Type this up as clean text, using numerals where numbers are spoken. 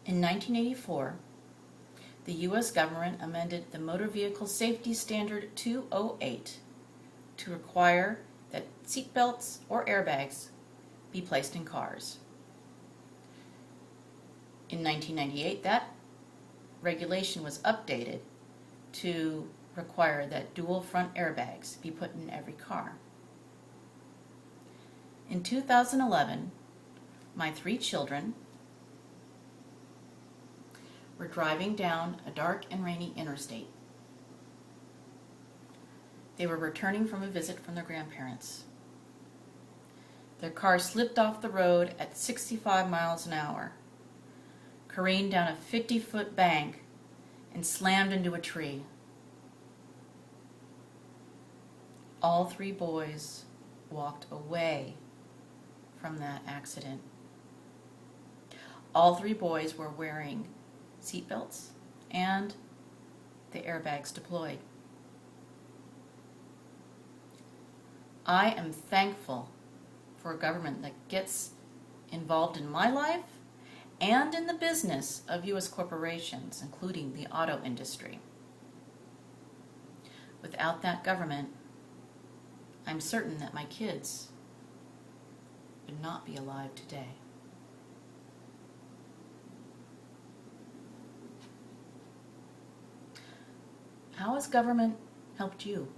In 1984, the U.S. government amended the Motor Vehicle Safety Standard 208 to require that seatbelts or airbags be placed in cars. In 1998, that regulation was updated to require that dual front airbags be put in every car. In 2011, my 3 children were driving down a dark and rainy interstate. They were returning from a visit from their grandparents. Their car slipped off the road at 65 miles an hour, careened down a 50-foot bank, and slammed into a tree. All 3 boys walked away from that accident. All 3 boys were wearing seatbelts and the airbags deployed. I am thankful for a government that gets involved in my life and in the business of U.S. corporations, including the auto industry. Without that government, I'm certain that my kids would not be alive today. How has government helped you?